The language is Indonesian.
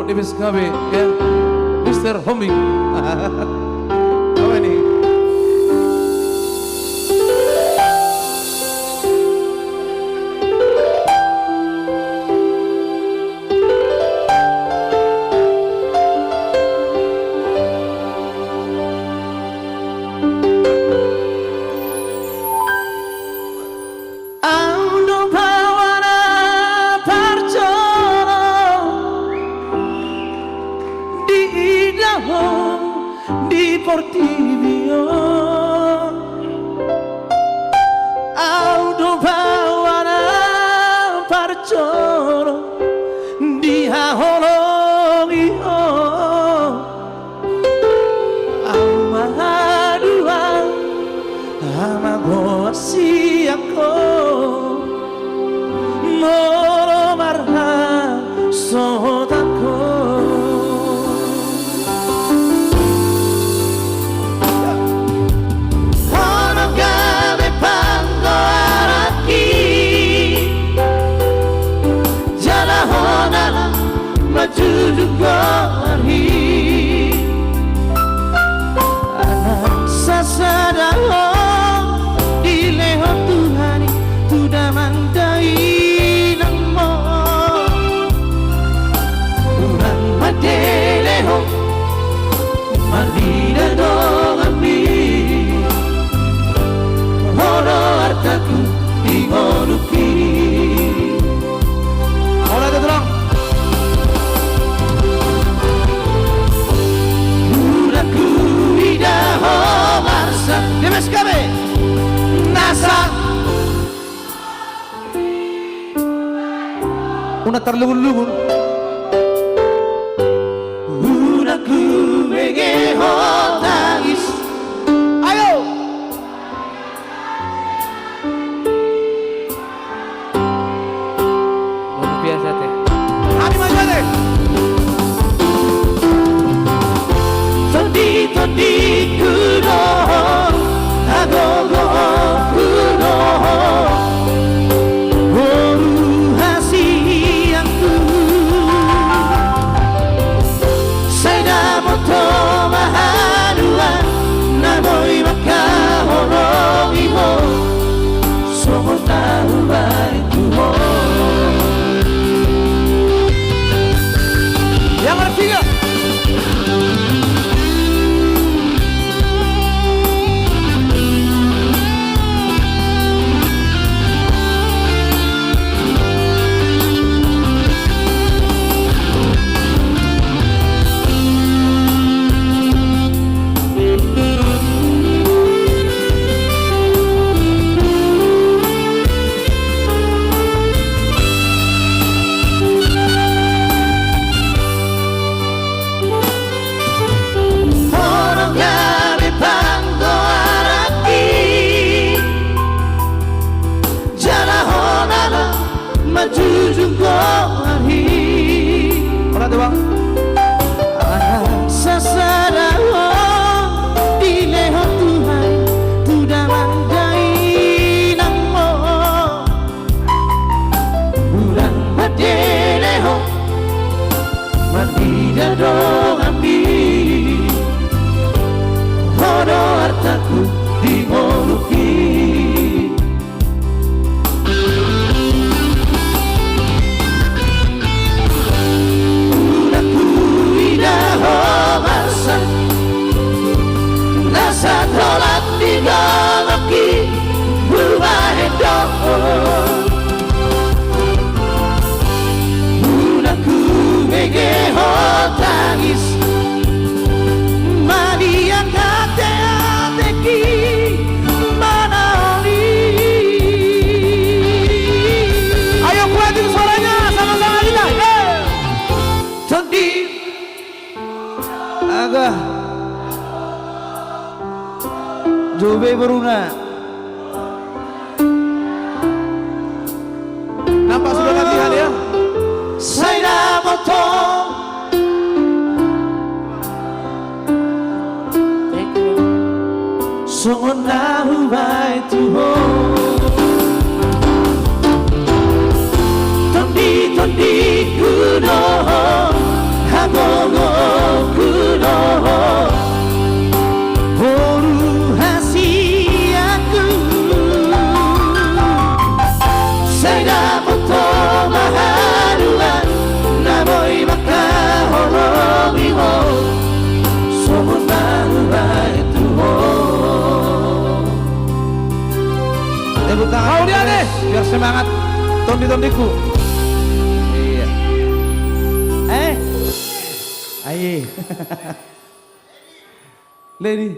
di PSKB ya, Mr. Homing. Apa ini? Di Portivio auto bawana parcoro di Haologio amadua amago siako moro marha sodako. Anak sasadalo di leho Tuhan sudah mandai namo Tuhan madeleho malida dongami horo artaku di monuki. Hola terang. PSKB nasa Una terlubun-lubun una kubege hotagis. Ayo luar biasa teh. Abi maju teh. Todi kuno agogo kuno boru hasianku saya moto mahadua namoi maka horongimo somo tahu baik yang ngerti gak? Jobe Beruna. Nampak sudah latihan ya? Saya motong Sungguh hubai Tuhan Tondi kuno semangat tondi-tondiku. Iya. Aye. Lady.